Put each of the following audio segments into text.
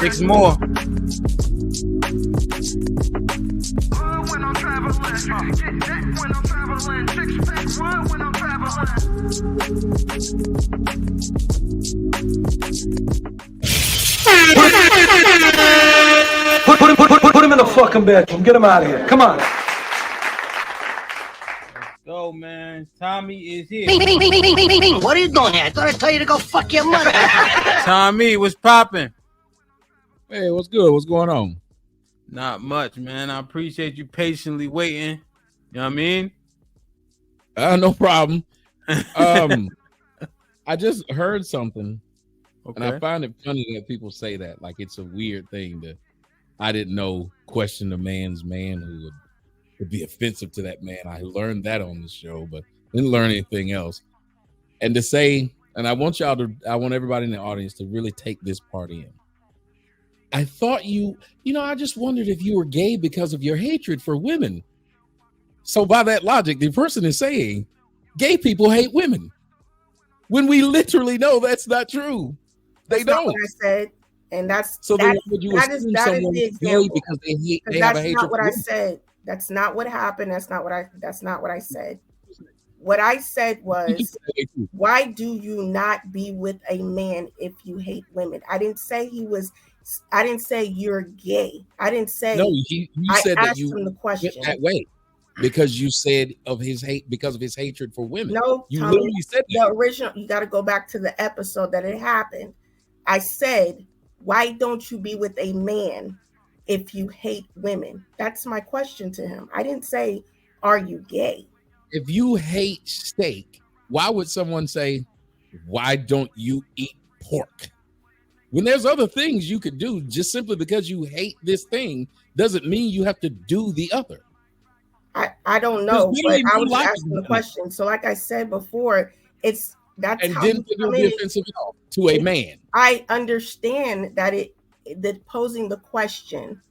Six more. Put him in the fucking bedroom. Get him out of here. Come on. Go, man. Tommy is here. What are you doing here? I thought I told you to go fuck your mother. Tommy, what's popping? Hey, what's good? What's going on? Not much, man. I appreciate you patiently waiting. You know what I mean? No problem. I just heard something, and I find it funny that people say that. Like, it's a weird thing to, I didn't know, question a man's man who would be offensive to that man. I learned that on the show, but didn't learn anything else. And to say, and I want everybody in the audience to really take this part in. I thought I just wondered if you were gay because of your hatred for women. So by that logic, the person is saying gay people hate women, when we literally know that's not true. They don't. Not what I said, and that's so. That is the example because they hate. They that's have a hatred not what for I women. said. That's not what happened. That's not what I said. What I said was, why do you not be with a man if you hate women? I didn't say you're gay. I didn't say. No, you said that you him the question went that way because you said of his hate because of his hatred for women. No, you Tommy, literally said the original. You got to go back to the episode that it happened. I said, why don't you be with a man if you hate women? That's my question to him. I didn't say, are you gay? If you hate steak, why would someone say, why don't you eat pork? When there's other things you could do, just simply because you hate this thing doesn't mean you have to do the other. I don't know, but I was asking the question. So like I said before, that's and how didn't it be offensive at all to a man. I understand that posing the question,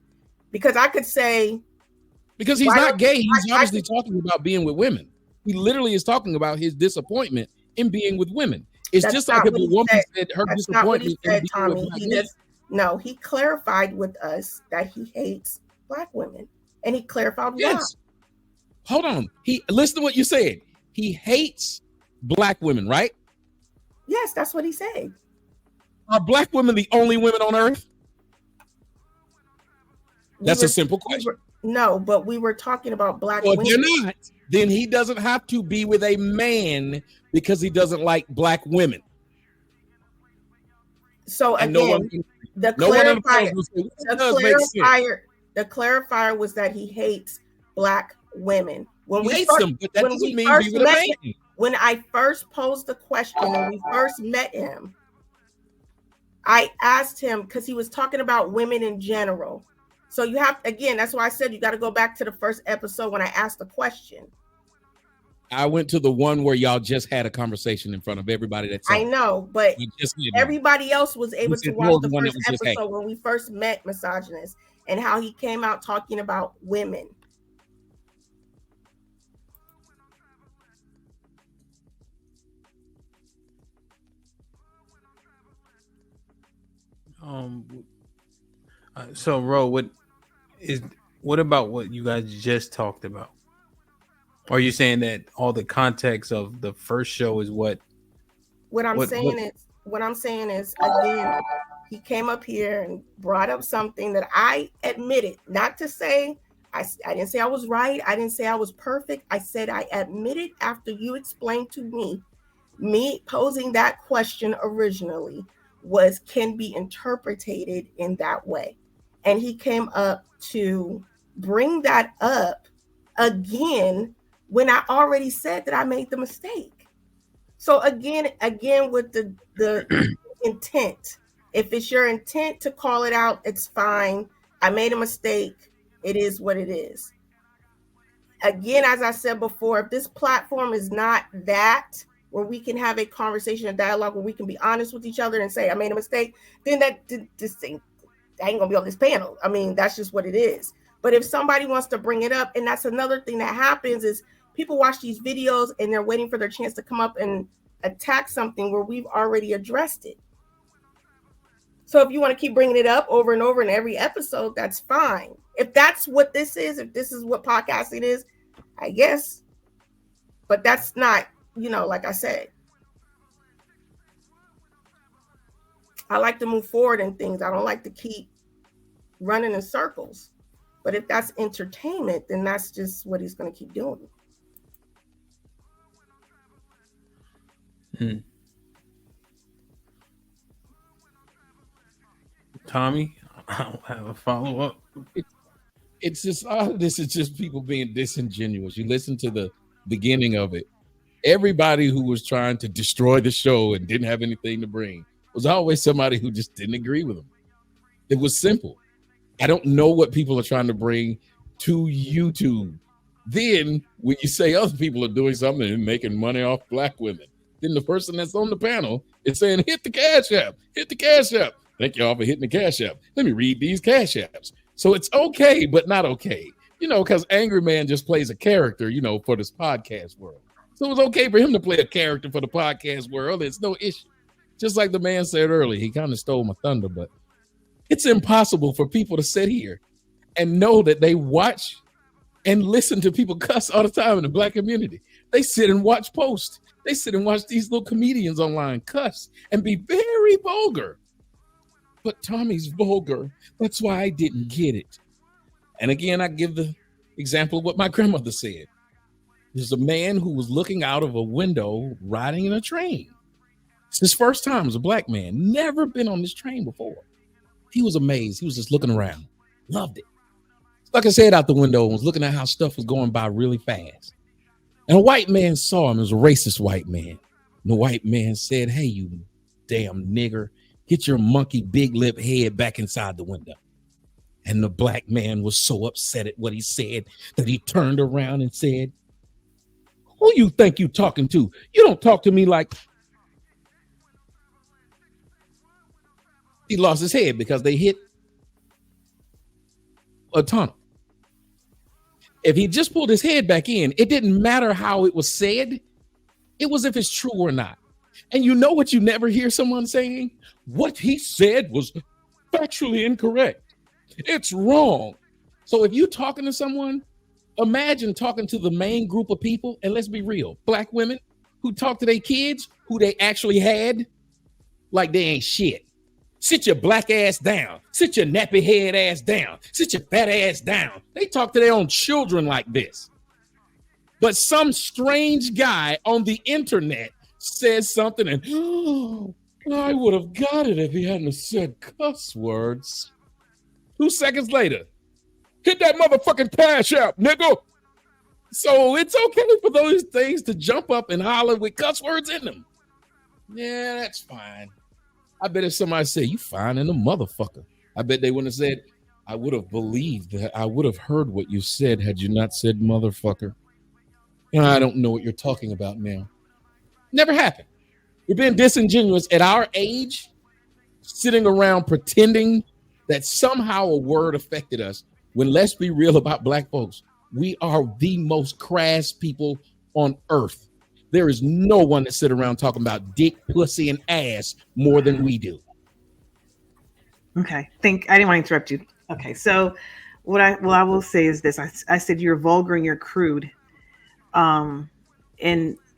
because I could say, because he's not gay, he's obviously talking about being with women. He literally is talking about his disappointment in being with women. It's just like if a woman said her disappointment in being Tommy. with men. No, he clarified with us that he hates Black women, and he clarified why. Hold on. Listen to what you said. He hates Black women, right? Yes, that's what he said. Are Black women the only women on earth? That's a simple question. No, but we were talking about Black women. If they're not, then he doesn't have to be with a man because he doesn't like Black women. So again, the clarifier was that he hates Black women. When we hates them, but that doesn't mean be with a man. When I first posed the question and we first met him, I asked him because he was talking about women in general. So you have, again, that's why I said you got to go back to the first episode when I asked the question. I went to the one where y'all just had a conversation in front of everybody. That's I know, but everybody else was able to watch the first episode when we first met Misogynist and how he came out talking about women. So Ro, what about what you guys just talked about? Are you saying that all the context of the first show is what I'm saying is again, he came up here and brought up something that I admitted, not to say I didn't say I was right, I didn't say I was perfect. I said I admitted after you explained to me posing that question originally can be interpreted in that way. And he came up to bring that up again when I already said that I made the mistake. So again with the intent, if it's your intent to call it out, it's fine. I made a mistake. It is what it is. Again, as I said before, if this platform is not that where we can have a conversation, a dialogue, where we can be honest with each other and say, I made a mistake, then this thing, I ain't gonna be on this panel. I mean, that's just what it is. But if somebody wants to bring it up, and that's another thing that happens is people watch these videos and they're waiting for their chance to come up and attack something where we've already addressed it. So if you want to keep bringing it up over and over in every episode, that's fine. If that's what this is, if this is what podcasting is, I guess. But that's not, like I said, I like to move forward in things. I don't like to keep running in circles. But if that's entertainment, then that's just what he's going to keep doing. Tommy, I don't have a follow-up. It's just this is just people being disingenuous. You listen to the beginning of it. Everybody who was trying to destroy the show and didn't have anything to bring was always somebody who just didn't agree with them. It was simple. I don't know what people are trying to bring to YouTube. Then when you say other people are doing something and making money off black women, then the person that's on the panel is saying, hit the cash app, hit the cash app. Thank y'all for hitting the cash app. Let me read these cash apps. So it's okay, but not okay. Because Angry Man just plays a character, for this podcast world. So it was okay for him to play a character for the podcast world. It's no issue. Just like the man said earlier, he kind of stole my thunder, but it's impossible for people to sit here and know that they watch and listen to people cuss all the time in the black community. They sit and watch posts. They sit and watch these little comedians online cuss and be very vulgar. But Tommy's vulgar. That's why I didn't get it. And again, I give the example of what my grandmother said. There's a man who was looking out of a window riding in a train. It's his first time as a black man. Never been on this train before. He was amazed. He was just looking around. Loved it. Stuck his head out the window and was looking at how stuff was going by really fast. And a white man saw him. It was a racist white man. And the white man said, hey, you damn nigger. Get your monkey big lip head back inside the window. And the black man was so upset at what he said that he turned around and said, who you think you talking to? You don't talk to me like. He lost his head because they hit a tunnel. If he just pulled his head back in, it didn't matter how it was said. It was if it's true or not. And you know what you never hear someone saying? What he said was factually incorrect. It's wrong. So if you're talking to someone, imagine talking to the main group of people, and let's be real, black women who talk to their kids, who they actually had, like they ain't shit. Sit your black ass down. Sit your nappy head ass down. Sit your fat ass down. They talk to their own children like this. But some strange guy on the internet says something and, oh, I would have got it if he hadn't said cuss words. 2 seconds later, hit that motherfucking cash app, nigga. So it's okay for those things to jump up and holler with cuss words in them. Yeah, that's fine. I bet if somebody said, you fine in a motherfucker, I bet they wouldn't have said, I would have believed that I would have heard what you said had you not said motherfucker. And I don't know what you're talking about now. Never happened. We're being disingenuous at our age, sitting around pretending that somehow a word affected us, when let's be real about black folks, we are the most crass people on earth. There is no one that sit around talking about dick, pussy, and ass more than we do. Okay. I didn't want to interrupt you. Okay. So what I will say is this. I said you're vulgar and you're crude. And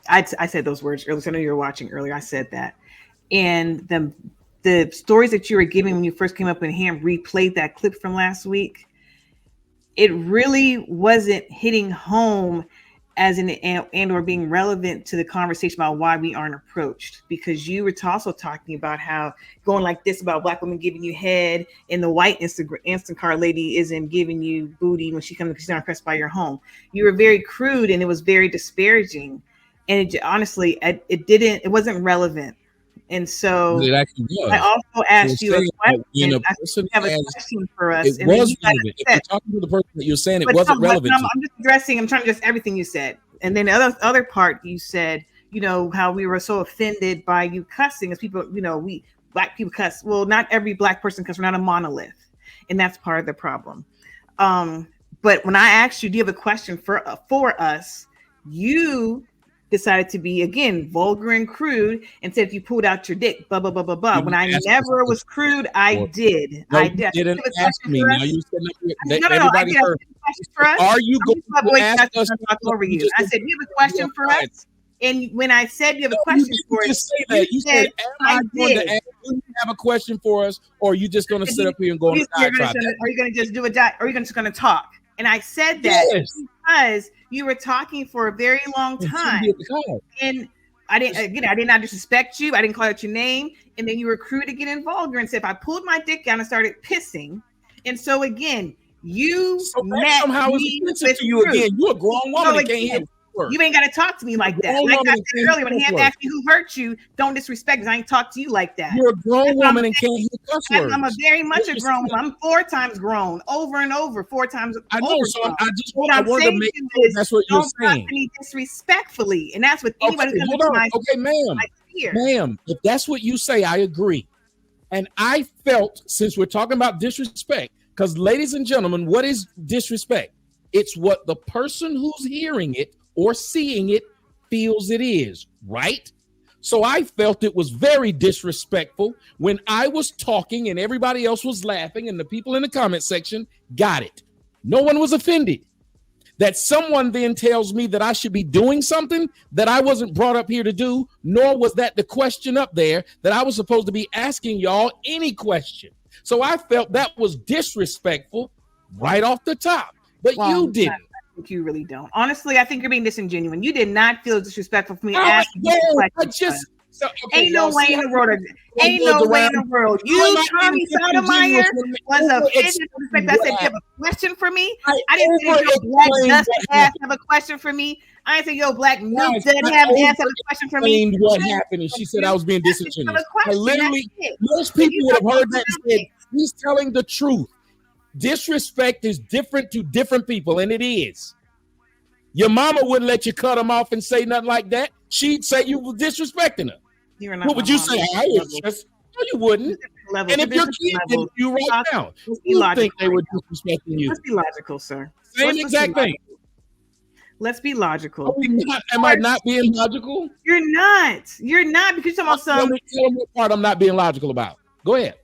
I said those words earlier. So I know you were watching earlier. I said that. And the stories that you were giving when you first came up and Ham replayed that clip from last week, it really wasn't hitting home as an and or being relevant to the conversation about why we aren't approached, because you were also talking about how going like this about black women giving you head and the white instant car lady isn't giving you booty when she's not impressed by your home. You were very crude and it was very disparaging, and honestly it wasn't relevant. And so it actually was. I also asked you a question. I have a question for us. It was relevant. If you're talking to the person that you're saying it wasn't relevant. I'm trying to address everything you said. And then the other part you said, how we were so offended by you cussing as people, we black people cuss. Well, not every black person cuss. We're not a monolith. And that's part of the problem. But when I asked you, do you have a question for us? You decided to be, again, vulgar and crude and said if you pulled out your dick, blah, blah, blah, blah, blah. When I never was crude, I did. No, I did. You didn't ask me. Now you said everybody heard. Are you going to ask us over you? I said, you have a question for us? And when I said you have a question for us, you said, am I going to ask you have a question for us, or are you just going to sit up here and go on a diatribe? Are you going to just do a diet? Or are you just going to talk? And I said that because you were talking for a very long time. And I did not disrespect you. I didn't call out your name. And then you were crude to get involved and said, if I pulled my dick down and started pissing. And so again, you met somehow me with you again. You a grown woman that can't hear. You ain't got to talk to me like that. Like I said earlier, when Ham asked me who hurt you, don't disrespect because I ain't talk to you like that. You're a grown woman and can't hear cuss words. I'm a very much a grown woman. I'm 4 times grown, over and over, 4 times. I know. So I wanted to make sure that's what you're saying. Don't talk to me disrespectfully, and that's what anybody who comes to my ma'am. If that's what you say, I agree. And I felt, since we're talking about disrespect, because ladies and gentlemen, what is disrespect? It's what the person who's hearing it or seeing it feels it is, right? So I felt it was very disrespectful when I was talking and everybody else was laughing and the people in the comment section got it. No one was offended. That someone then tells me that I should be doing something that I wasn't brought up here to do, nor was that the question up there that I was supposed to be asking y'all any question. So I felt that was disrespectful right off the top, but you didn't. I think you really don't. Honestly, I think you're being disingenuous. You did not feel disrespectful for me asking you questions. Ain't no way in the world. Ain't no way in the world. You, Tommy Sotomayor, was offended. I said, you have a question for me? I didn't say your black dusty ass have a question for me. I didn't say your black noob doesn't have an ass have a question for me. What happened? And she said I was being disingenuous. Literally, most people would have heard that and said, he's telling the truth. Disrespect is different to different people, and it is. Your mama wouldn't let you cut them off and say nothing like that. She'd say you were disrespecting her. What would you say? I was just, no, you wouldn't. And if your kid didn't, you right now, you think they were disrespecting you. Let's be logical, sir. Same exact thing. Let's be logical. Am I not being logical? You're not. You're not, because you're talking about some. Tell me what part I'm not being logical about. Go ahead.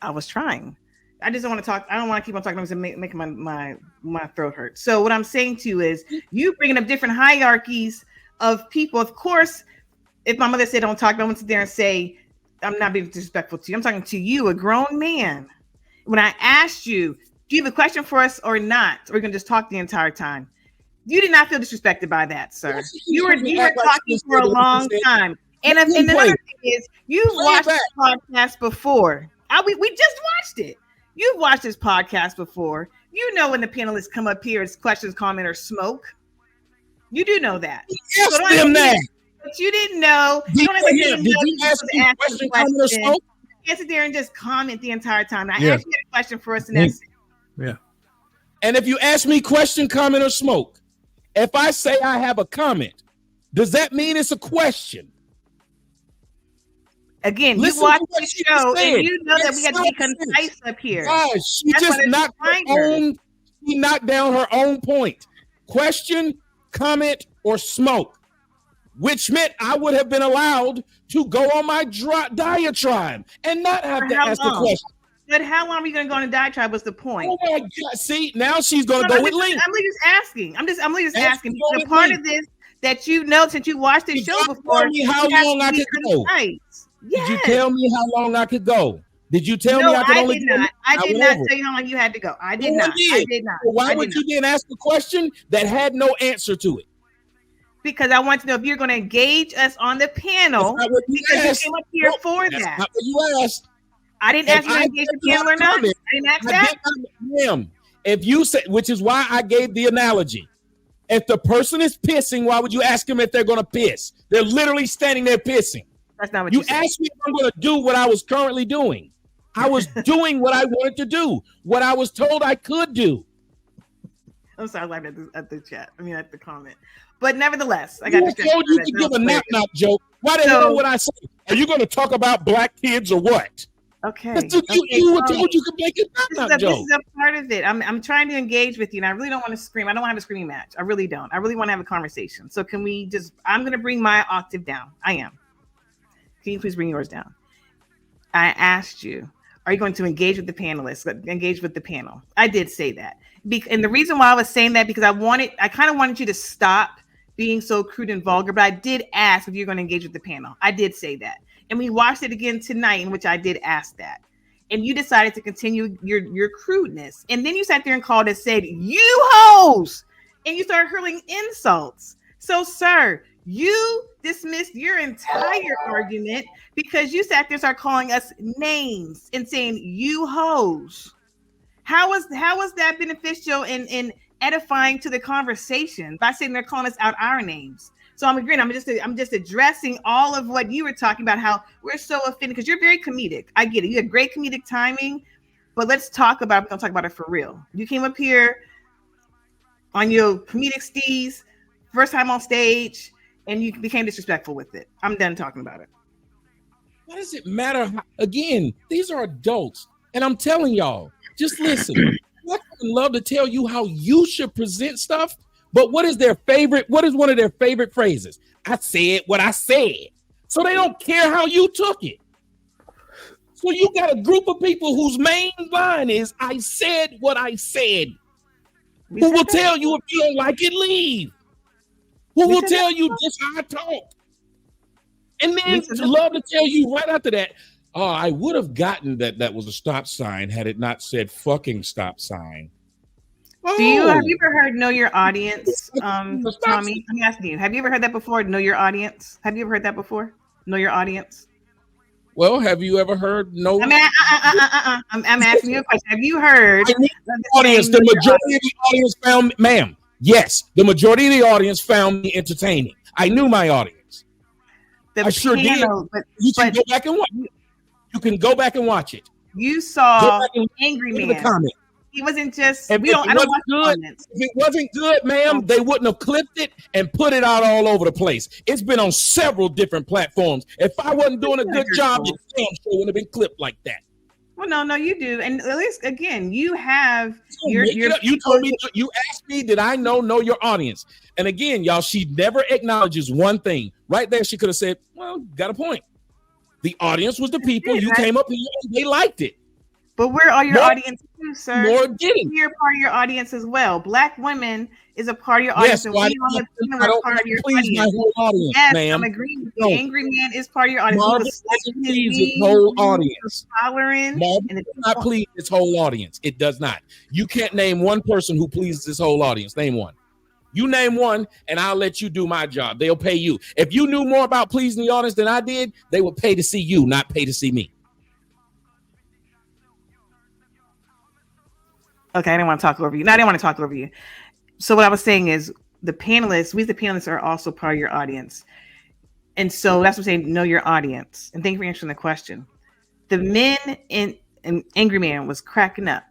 I was trying. I just don't want to talk. I don't want to keep on talking. I'm making my throat hurt. So what I'm saying to you is, you bringing up different hierarchies of people. Of course, if my mother said don't talk, I went sit there and say I'm not being disrespectful to you. I'm talking to you, a grown man. When I asked you, do you have a question for us or not? Or are you gonna just talk the entire time? You did not feel disrespected by that, sir. You were talking for a long time. And another thing is, you watched this podcast before. We just watched it. You've watched this podcast before. You know when the panelists come up here, it's questions, comment, or smoke. You do know that. Yes, them that. But you didn't know. Did you ask me a question, comment, or smoke? You can't sit there and just comment the entire time. I asked you a question for us, and that's it. Yeah. And if you ask me question, comment, or smoke, if I say I have a comment, does that mean it's a question? Again, you watch the show and you know that we got to be concise up here. Gosh, she knocked down her own point. Question, comment, or smoke, which meant I would have been allowed to go on my diatribe and not have to ask the question. But how long are you going to go on a diatribe? What's the point? Oh my God! See, now she's going to go with Link. I'm just asking. I'm just asking. The part of this that you know, since you watched this show before, tell me how long I could go. Yes. Did you tell me how long I could go? Did you tell me I could only go? I did not tell you how long you had to go. I did not. I did not. Well, why would you then ask a question that had no answer to it? Because I want to know if you're going to engage us on the panel. Because you came up here for that. That's not what you asked. I didn't ask you to engage the panel or not. I didn't ask that. Ma'am, if you said, which is why I gave the analogy. If the person is pissing, why would you ask them if they're going to piss? They're literally standing there pissing. That's not what you said. Asked me if I'm going to do what I was currently doing. I was doing what I wanted to do, what I was told I could do. I'm sorry, I laughed at the chat. I mean, at the comment. But nevertheless, I got to told you to give a knock-knock joke. Why the hell would I say? Are you going to talk about black kids or what? Okay. You were told you could make it not this is a part of it. I'm trying to engage with you, and I really don't want to scream. I don't want to have a screaming match. I really don't. I really want to have a conversation. So can we just? I'm going to bring my octave down. I am. Can you please bring yours down? I asked you, are you going to engage with the panelists? Engage with the panel. I did say that, and the reason why I was saying that because I kind of wanted you to stop being so crude and vulgar. But I did ask if you're going to engage with the panel. I did say that. And we watched it again tonight, in which I did ask that. And you decided to continue your crudeness. And then you sat there and called and said, you hoes! And you started hurling insults. So, sir, you dismissed your entire argument because you sat there and started calling us names and saying, you hoes. How was that beneficial and edifying to the conversation by saying they're calling us out our names? So I'm agreeing. I'm just addressing all of what you were talking about, how we're so offended because you're very comedic. I get it. You have great comedic timing, but let's talk about it. We're gonna talk about it for real. You came up here on your comedic steez, first time on stage, and you became disrespectful with it. I'm done talking about it. Why does it matter? Again, these are adults, and I'm telling y'all, just listen. I would love to tell you how you should present stuff. But what is one of their favorite phrases? I said what I said. So they don't care how you took it. So you got a group of people whose main line is, I said what I said. Who will tell you if you don't like it, leave. Who will tell you just how I talk. And then love to tell you right after that, oh, I would have gotten that was a stop sign had it not said fucking stop sign. Have you ever heard know your audience? Tommy, I'm asking you, have you ever heard that before? Know your audience? Have you ever heard that before? Know your audience? Well, have you ever heard no? I'm asking you a question. Have you heard the majority of the audience found ma'am? Yes, the majority of the audience found me entertaining. I knew my audience. I sure did. You can go back and watch. You can go back and watch it. You saw Angry Man. The comment. He wasn't just. If it wasn't good, ma'am, they wouldn't have clipped it and put it out all over the place. It's been on several different platforms. If I wasn't doing a good job, the damn show wouldn't have been clipped like that. Well, no, you do, and at least again, you have your. You told me. You asked me, did I know your audience? And again, y'all, she never acknowledges one thing. Right there, she could have said, "Well, got a point." The audience was the people you came up here and they liked it. But where are your audience too, sir? More didn't. You're part of your audience as well. Black women is a part of your audience. Yes, and I don't part of your audience. My whole audience, yes, ma'am. I'm agreeing with you. Angry Man is part of your audience. Marvin doesn't please his whole audience. Marvin does not please his whole audience. It does not. You can't name one person who pleases his whole audience. Name one. You name one, and I'll let you do my job. They'll pay you. If you knew more about pleasing the audience than I did, they would pay to see you, not pay to see me. Okay, I didn't want to talk over you. No, I didn't want to talk over you. So what I was saying is the panelists are also part of your audience. And so that's what I'm saying, know your audience. And thank you for answering the question. The men in Angry Man was cracking up,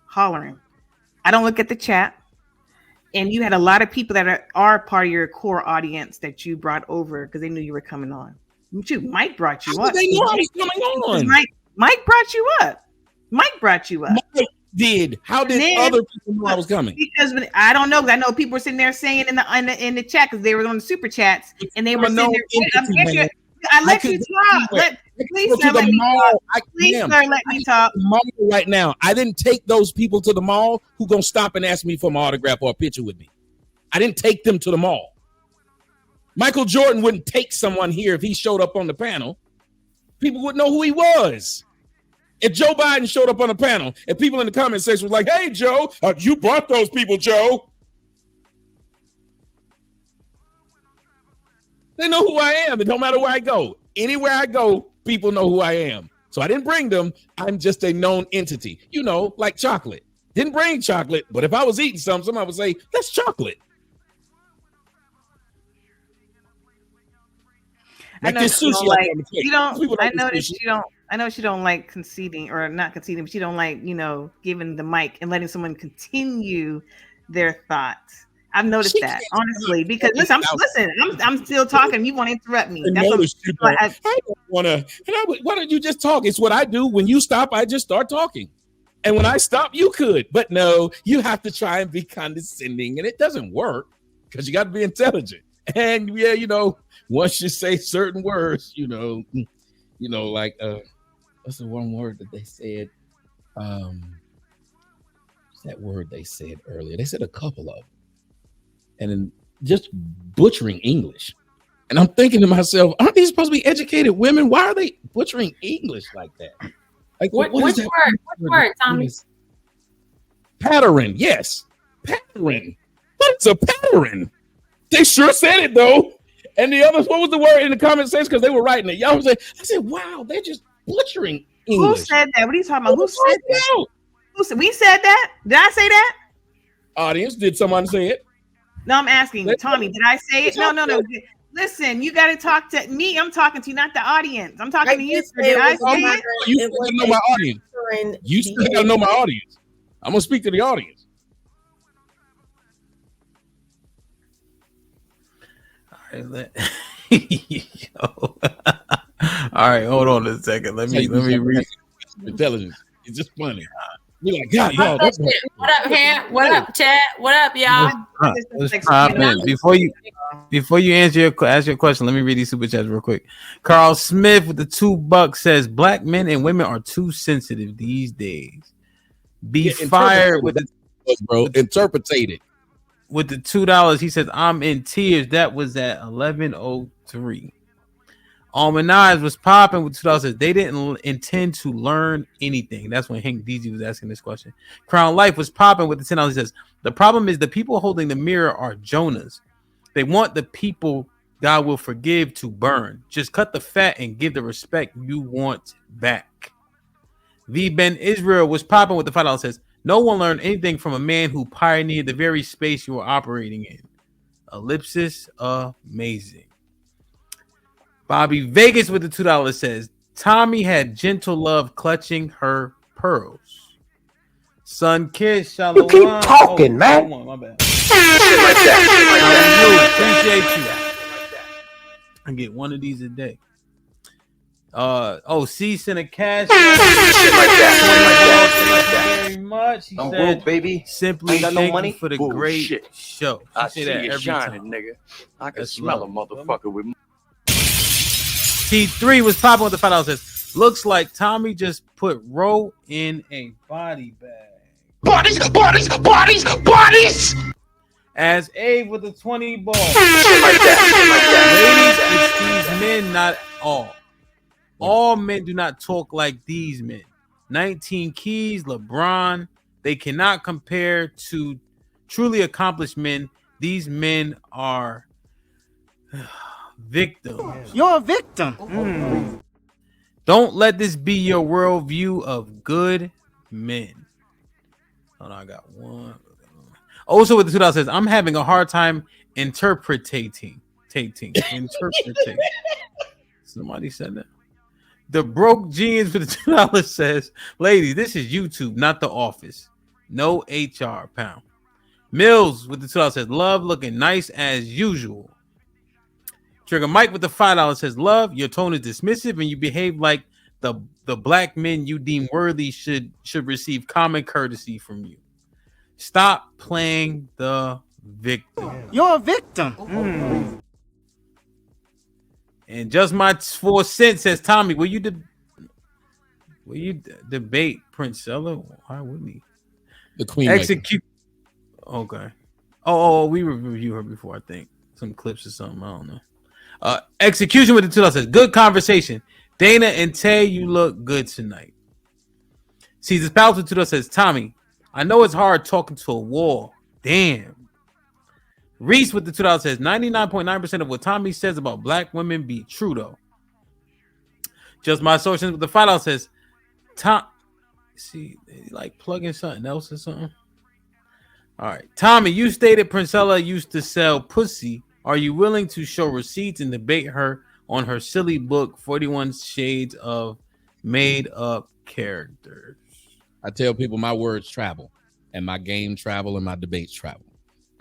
hollering. I don't look at the chat. And you had a lot of people that are part of your core audience that you brought over because they knew you were coming on. Mike brought you up. They knew I was coming on. Mike brought you up. Mike did. How did other people know I was coming? Because I don't know. I know people were sitting there saying in the chat because they were on the super chats and they were sitting there. I let you talk. Please, sir, let me talk. Please, sir, let me talk. Right now, I didn't take those people to the mall who gonna stop and ask me for my autograph or a picture with me. I didn't take them to the mall. Michael Jordan wouldn't take someone here if he showed up on the panel. People wouldn't know who he was. If Joe Biden showed up on the panel and people in the comment section was like, "Hey, Joe, you brought those people, Joe." They know who I am. It don't matter where I go. Anywhere I go, people know who I am. So I didn't bring them. I'm just a known entity. You know, like chocolate. Didn't bring chocolate, but if I was eating something, somebody would say, "That's chocolate." Like this sushi. I know she don't like conceding or not conceding, but she don't like, giving the mic and letting someone continue their thoughts. I've noticed that, honestly, because listen, I'm still talking. You want to interrupt me? That's what I don't want to. Why don't you just talk? It's what I do. When you stop, I just start talking. And when I stop, you could. But no, you have to try and be condescending. And it doesn't work because you got to be intelligent. And yeah, once you say certain words, like what's the one word that they said? What's that word they said earlier? They said a couple of them. And then just butchering English. And I'm thinking to myself, aren't these supposed to be educated women? Why are they butchering English like that? Like which word? Which word, Tommy? Pattern, yes. Pattern. What's a pattern? They sure said it though. And the others, what was the word in the comment section? Because they were writing it. Y'all was like, I said, wow, they're just butchering English. Who said that? What are you talking about? Who said that? We said that? Did I say that? Audience, did someone say it? No, I'm asking Tommy. Did I say it? No. Listen, you got to talk to me. I'm talking to you, not the audience. I'm talking to you. Did I say it? You still got to know my audience. You still got to know my audience. I'm gonna speak to the audience. All right, all right, hold on a second. Let me read intelligence. It's just funny. We're like, God, y'all. What up, Ham? What up, chat? What up, y'all? Before you ask your question, let me read these super chats real quick. Carl Smith with the $2 says black men and women are too sensitive these days. Fired with the interpreted with the $2. He says I'm in tears. That was at 11:03. Almanaz was popping with $2. Says they didn't intend to learn anything. That's when Hank DZ was asking this question. Crown Life was popping with the $10. He says the problem is the people holding the mirror are Jonahs. They want the people God will forgive to burn. Just cut the fat and give the respect you want back. V. Ben Israel was popping with the $5. Says no one learned anything from a man who pioneered the very space you are operating in. Ellipsis, amazing. Bobby Vegas with the $2 says Tommy had gentle love clutching her pearls. Sun Kiss, Shalom. You keep talking, man. On, my bad. Appreciate you. I get one of these a day. C sent a cash. Thank you very much. He said, broke, baby. Simply got thank no money you for the Bullshit. Great show. I see that you every shining, time. nigga. I can That's smell right. a motherfucker with. T3 was popping with the $5. Says looks like Tommy just put Ro in a body bag. Bodies. As Abe with the 20 ball. Shit like that. Ladies, it's these men, not all. All men do not talk like these men. 19 keys, LeBron. They cannot compare to truly accomplished men. These men are victims. You're a victim. Don't let this be your worldview of good men. Hold on, I got one. Also with the $2 says, I'm having a hard time interpreting. Somebody said that. The broke jeans for the $2 says, ladies, this is YouTube, not the office. No HR pound. Mills with the $2 says, love looking nice as usual. Trigger Mike with the $5 says, love, your tone is dismissive and you behave like the black men you deem worthy should receive common courtesy from you. Stop playing the victim. You're a victim. And just my 4 cents says, Tommy, will you debate Princella? Why wouldn't he? The queen. Execute. Okay. Oh, we reviewed her before, I think. Some clips or something. I don't know. Execution with the $2 says, good conversation. Dana and Tay, you look good tonight. Caesar's Palace with $2 says, Tommy, I know it's hard talking to a wall. Damn. Reese with the $2 says 99.9% of what Tommy says about black women be true though. Just my sources with the $5 says Tom. See, like plugging something else or something. All right, Tommy, you stated Princella used to sell pussy. Are you willing to show receipts and debate her on her silly book 41 Shades of Made Up Characters? I tell people my words travel, and my game travel, and my debates travel.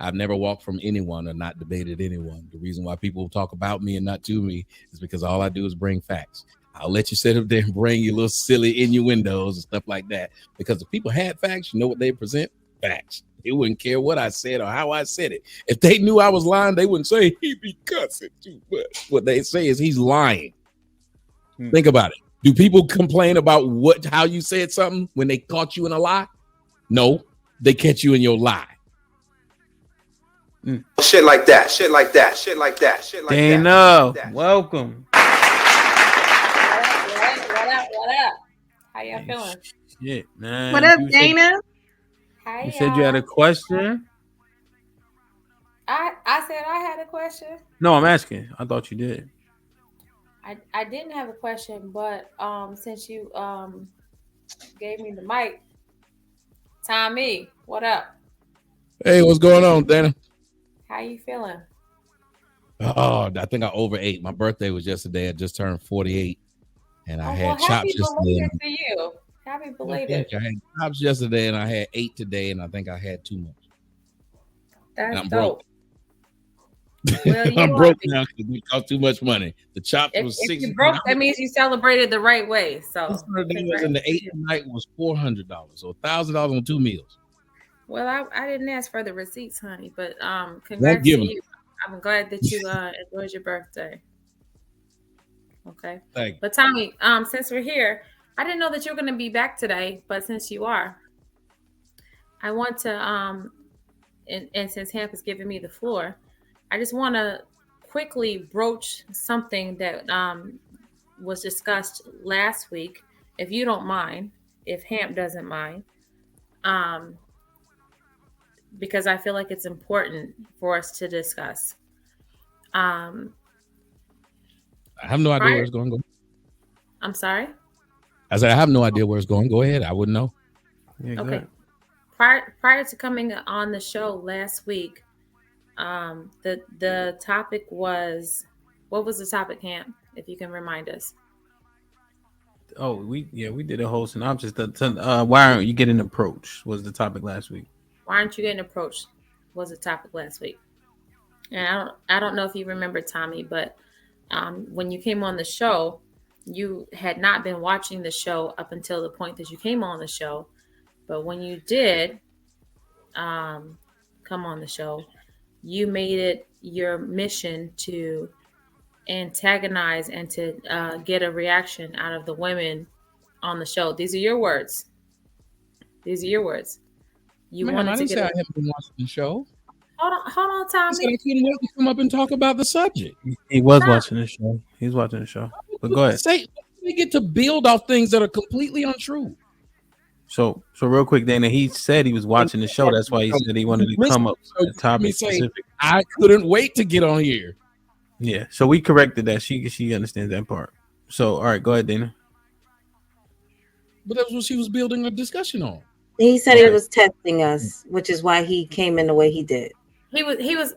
I've never walked from anyone or not debated anyone. The reason why people talk about me and not to me is because all I do is bring facts. I'll let you sit up there and bring your little silly innuendos and stuff like that. Because if people had facts, you know what they present? Facts. They wouldn't care what I said or how I said it. If they knew I was lying, they wouldn't say he be cussing too much. What they say is he's lying. Think about it. Do people complain about how you said something when they caught you in a lie? No, they catch you in your lie. Shit like that. Shit like that. Shit like that. Shit like Dana, that. welcome. What up? How y'all feeling? Shit, man. What up, Dana? Hi, you said you had a question? I said I had a question. No, I'm asking. I thought you did. I didn't have a question, but since you gave me the mic, Tommy, what up? Hey, what's going on, Dana? How you feeling? Oh, I think I overate. My birthday was yesterday. I just turned 48, and I had chops yesterday. Happy belated to you. Happy belated. I had chops yesterday, and I had 8 today, and I think I had too much. That's dope. Broke. Well, I'm broke now because it cost too much money. The chops was $6. If you broke, that means you celebrated the right way. So $600 and the 8th night was $400, so $1,000 on 2 meals. Well, I didn't ask for the receipts, honey, but congrats to you. I'm glad that you enjoyed your birthday. Okay. Thank you. But Tommy, since we're here, I didn't know that you were going to be back today, but since you are, I want to and since Hamp is giving me the floor, I just want to quickly broach something that was discussed last week, if you don't mind, if Hamp doesn't mind, because I feel like it's important for us to discuss. I have no idea where it's going to go. I'm sorry? I said, I have no idea where it's going. Go ahead. I wouldn't know. Yeah, okay. Prior to coming on the show last week, the topic was, what was the topic, Hamp? If you can remind us. Oh, we did a whole synopsis. Why aren't you getting approached? Was the topic last week. Why aren't you getting approached? Was the topic last week. And I don't know if you remember, Tommy, but when you came on the show, you had not been watching the show up until the point that you came on the show. But when you did come on the show, you made it your mission to antagonize and to get a reaction out of the women on the show. These are your words. You wanted to get. I haven't been watching the show. Hold on, Tommy. I couldn't wait to come up and talk about the subject. He was watching the show. He's watching the show. But go ahead. We get to build off things that are completely untrue. So real quick, Dana, he said he was watching the show. That's why he said he wanted to come up with a topic specific. I couldn't wait to get on here. Yeah, so we corrected that. She understands that part. So, all right, go ahead, Dana. But that's what she was building a discussion on. He said he was testing us, which is why he came in the way he did. He was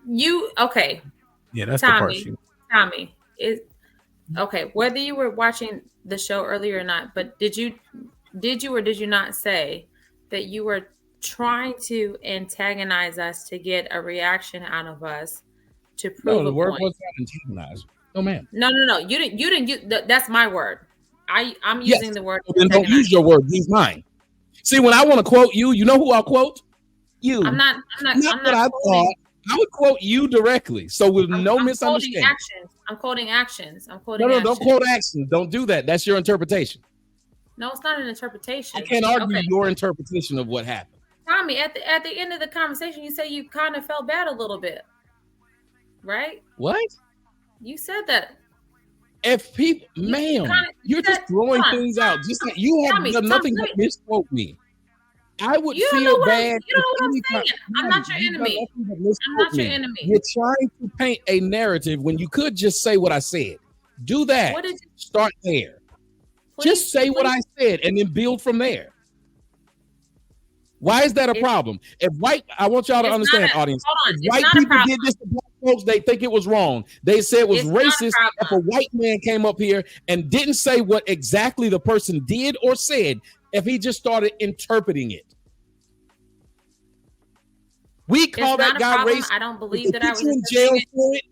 you okay. Yeah, that's Tommy, the part. Tommy is okay. Whether you were watching the show earlier or not, but did you or did you not say that you were trying to antagonize us to get a reaction out of us to prove the a word point? was not antagonize. No, ma'am. No. You didn't. That's my word. I'm using the word. Well, then don't use your word. Use mine. See, when I want to quote you, you know who I'll quote? You. I'm not what I thought. I would quote you directly, so with no misunderstanding. I'm quoting actions. No, don't quote actions. Don't do that. That's your interpretation. No, it's not an interpretation. I can't argue your interpretation of what happened. Tommy, at the end of the conversation, you say you kind of felt bad a little bit, right? What? You said that. If people, ma'am, you're just throwing things out. Just like you have done nothing but misquote me. I would feel bad. You know what I'm saying? I'm not your enemy. I'm not your enemy. You're trying to paint a narrative when you could just say what I said. Do that. Start there. Just say what I said and then build from there. Why is that a problem? I want y'all to understand, audience. If white people did this to black folks, they think it was wrong. They said it was racist if a white man came up here and didn't say what exactly the person did or said, if he just started interpreting it. We call that guy racist. I don't believe that I was in jail for it.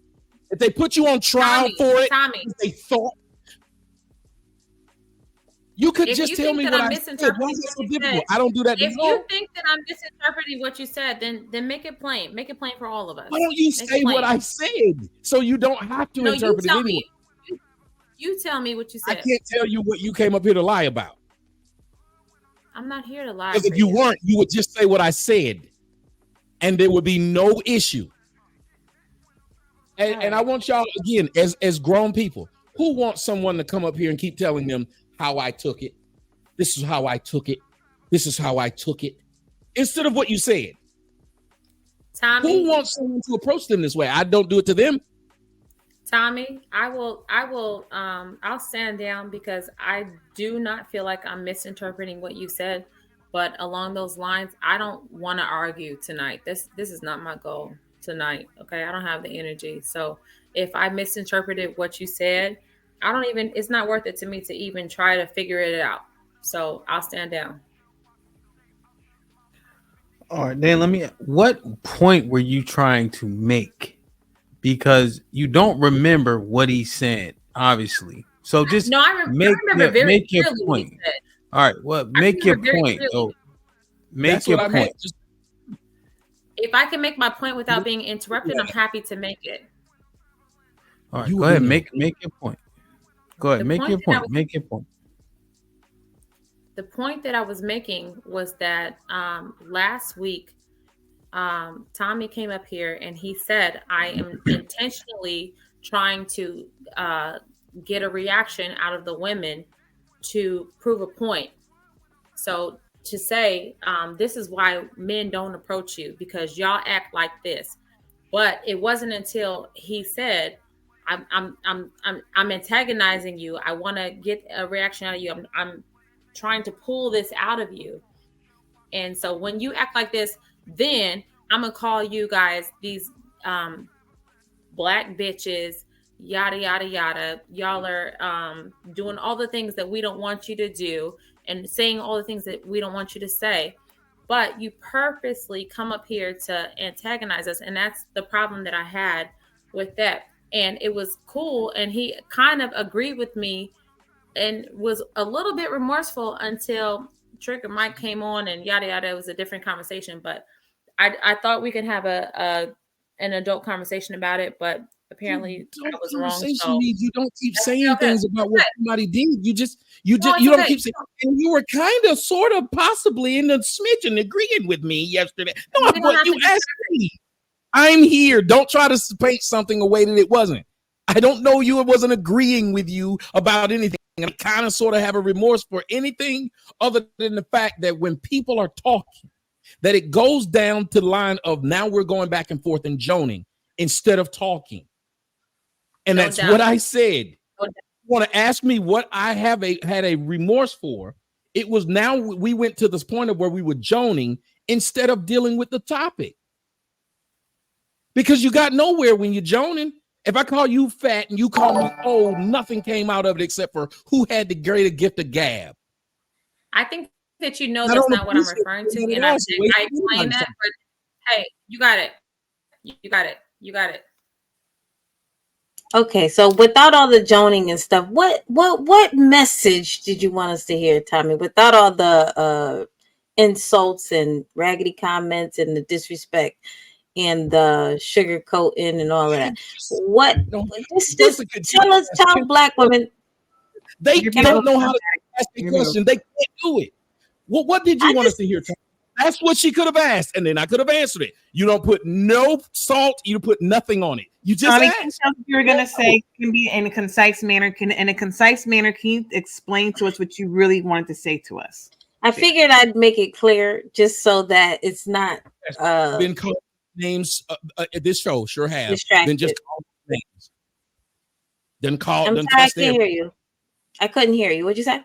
If they put you on trial for it, they thought you could just tell me what I said. Why is it so difficult? I don't do that. If you think that I'm misinterpreting what you said, then make it plain. Make it plain for all of us. Why don't you say what I said so you don't have to interpret it anyway? You tell me what you said. I can't tell you what you came up here to lie about. I'm not here to lie. Because if you weren't, you would just say what I said, and there would be no issue. And I want y'all, again, as grown people, who wants someone to come up here and keep telling them how I took it? This is how I took it. This is how I took it. Instead of what you said. Tommy, who wants someone to approach them this way? I don't do it to them. Tommy, I'll stand down because I do not feel like I'm misinterpreting what you said. But along those lines, I don't want to argue tonight. This is not my goal tonight. Okay. I don't have the energy. So if I misinterpreted what you said, it's not worth it to me to even try to figure it out. So I'll stand down. All right, Dan, what point were you trying to make? Because you don't remember what he said, obviously. So just I remember very your clearly point. What he said. All right, well, make your point. So make your point. If I can make my point without being interrupted, I'm happy to make it. All right, go ahead, make your point. Go ahead, make your point. Make your point. The point that I was making was that last week, Tommy came up here and he said, I am intentionally trying to get a reaction out of the women to prove a point. So to say, this is why men don't approach you because y'all act like this. But it wasn't until he said, I'm antagonizing you. I want to get a reaction out of you. I'm trying to pull this out of you. And so when you act like this, then I'm gonna call you guys these black bitches, yada yada yada. Y'all are doing all the things that we don't want you to do and saying all the things that we don't want you to say. But you purposely come up here to antagonize us, and that's the problem that I had with that. And it was cool, and he kind of agreed with me and was a little bit remorseful until Trigger Mike came on and yada yada. It was a different conversation, but I thought we could have an adult conversation about it, but apparently I was wrong. So you don't keep saying things about what somebody did. You don't keep saying. And you were kind of, sort of, possibly in a smidgen agreeing with me yesterday. No, but you asked me. I'm here. Don't try to paint something away that it wasn't. I don't know you. It wasn't agreeing with you about anything. And I kind of sort of have a remorse for anything other than the fact that when people are talking, that it goes down to the line of now we're going back and forth and joning instead of talking. And that's what I said. You want to ask me what I had a remorse for? It was now we went to this point of where we were joning instead of dealing with the topic. Because you got nowhere when you're joning. If I call you fat and you call me old, nothing came out of it except for who had the greater gift of gab. I think that that's not what I'm referring to. And I explained that, but hey, you got it. You got it. You got it. Okay, so without all the joning and stuff, what message did you want us to hear, Tommy? Without all the insults and raggedy comments and the disrespect and the sugarcoating and all of that. Tell black women. They don't know how to ask the question. They can't do it. What did you want us to hear, Tommy? That's what she could have asked, and then I could have answered it. You don't put no salt. You put nothing on it. You just asked. You were gonna say can be in a concise manner. Can you explain to us what you really wanted to say to us? I figured I'd make it clear just so that it's not been called names. This show sure have been just called names. Then call. I'm sorry, I can't hear you. I couldn't hear you. What'd you say?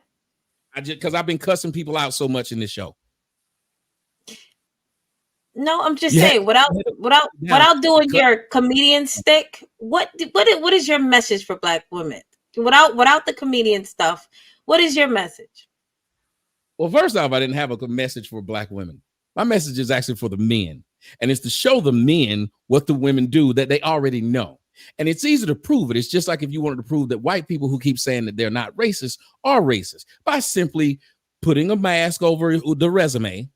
Because I've been cussing people out so much in this show. No, I'm just saying without doing your comedian stick. What is your message for black women? Without the comedian stuff, what is your message? Well, first off, I didn't have a good message for black women. My message is actually for the men. And it's to show the men what the women do that they already know. And it's easy to prove it. It's just like if you wanted to prove that white people who keep saying that they're not racist are racist by simply putting a mask over the resume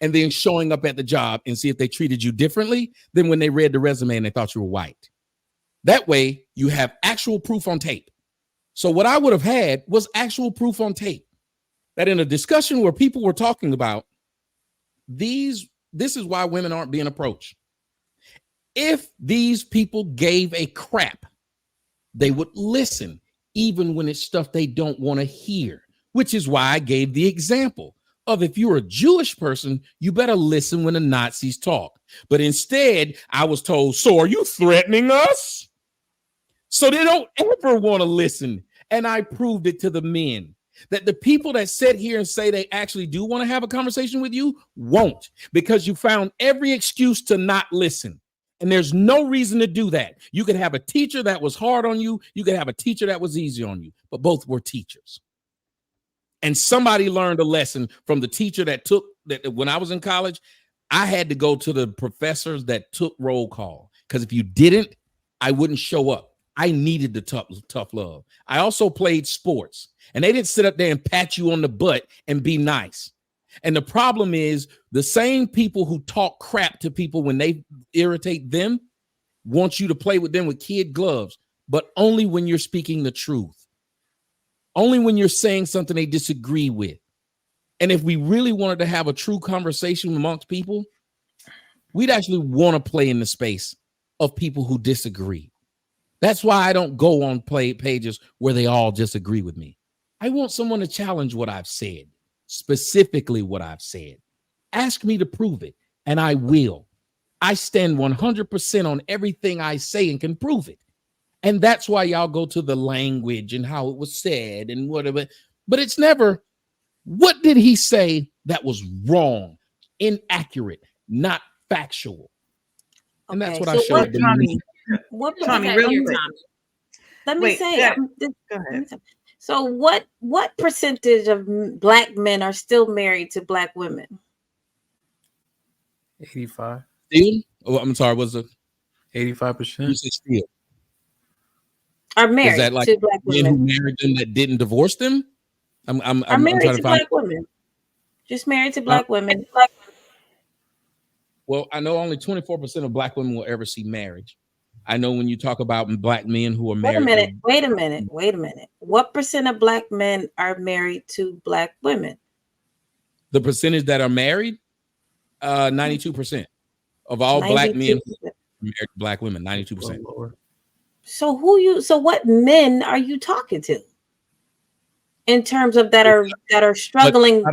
and then showing up at the job and see if they treated you differently than when they read the resume and they thought you were white. That way you have actual proof on tape. So what I would have had was actual proof on tape that in a discussion where people were talking about this is why women aren't being approached. If these people gave a crap, they would listen, even when it's stuff they don't want to hear, which is why I gave the example of if you're a Jewish person, you better listen when the Nazis talk. But instead, I was told, so are you threatening us? So they don't ever want to listen. And I proved it to the men that the people that sit here and say they actually do want to have a conversation with you won't, because you found every excuse to not listen. And there's no reason to do that. You could have a teacher that was hard on you. You could have a teacher that was easy on you, but both were teachers. And somebody learned a lesson from the teacher that when I was in college, I had to go to the professors that took roll call, because if you didn't, I wouldn't show up. I needed the tough love. I also played sports, and they didn't sit up there and pat you on the butt and be nice. And the problem is the same people who talk crap to people when they irritate them want you to play with them with kid gloves, but only when you're speaking the truth. Only when you're saying something they disagree with. And if we really wanted to have a true conversation amongst people, we'd actually want to play in the space of people who disagree. That's why I don't go on pages where they all disagree with me. I want someone to challenge what I've said, specifically what I've said. Ask me to prove it, and I will. I stand 100% on everything I say and can prove it. And that's why y'all go to the language and how it was said and whatever. But it's never, what did he say that was wrong, inaccurate, not factual? And that's what I showed them. Tommy, real quick. Let me say. Go ahead. So what percentage of black men are still married to black women? 85. Still? Oh, I'm sorry, was it 85%? You said still. Are married Is that like to black men women who married them that didn't divorce them? I'm married trying to to find black women. Just married to black women. Well, I know only 24% of black women will ever see marriage. I know when you talk about black men who are married. Wait a minute. What percent of black men are married to black women? The percentage that are married, 92% of all 92%. Black men married to black women, 92%. So what men are you talking to? In terms of that are struggling.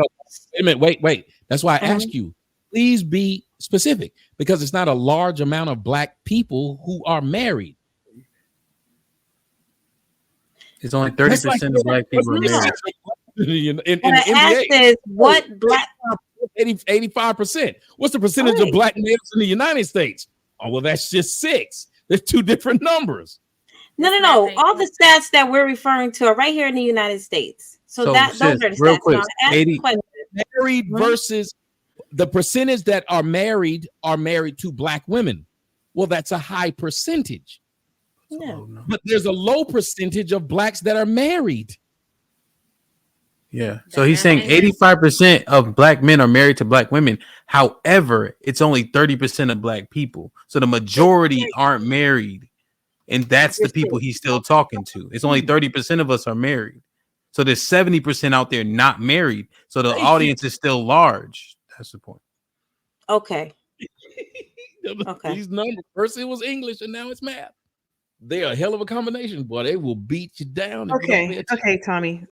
Wait. That's why I ask you, please be specific, because it's not a large amount of black people who are married. It's only 30% of black people are married. in the NBA, what black 85%. What's the percentage of black males in the United States? Oh, well, that's just 6. There's 2 different numbers. No. All the stats that we're referring to are right here in the United States. So those are the real stats. Quick, now, 80 married versus the percentage that are married to black women. Well, that's a high percentage. Yeah. But there's a low percentage of blacks that are married. Yeah. So he's saying 85% of black men are married to black women. However, it's only 30% of black people. So the majority aren't married. And that's the people he's still talking to. It's only 30% of us are married. So there's 70% out there not married. So the audience is still large. That's the point. Okay. These numbers. First it was English and now it's math. They're a hell of a combination, boy. They will beat you down. Okay, Tommy.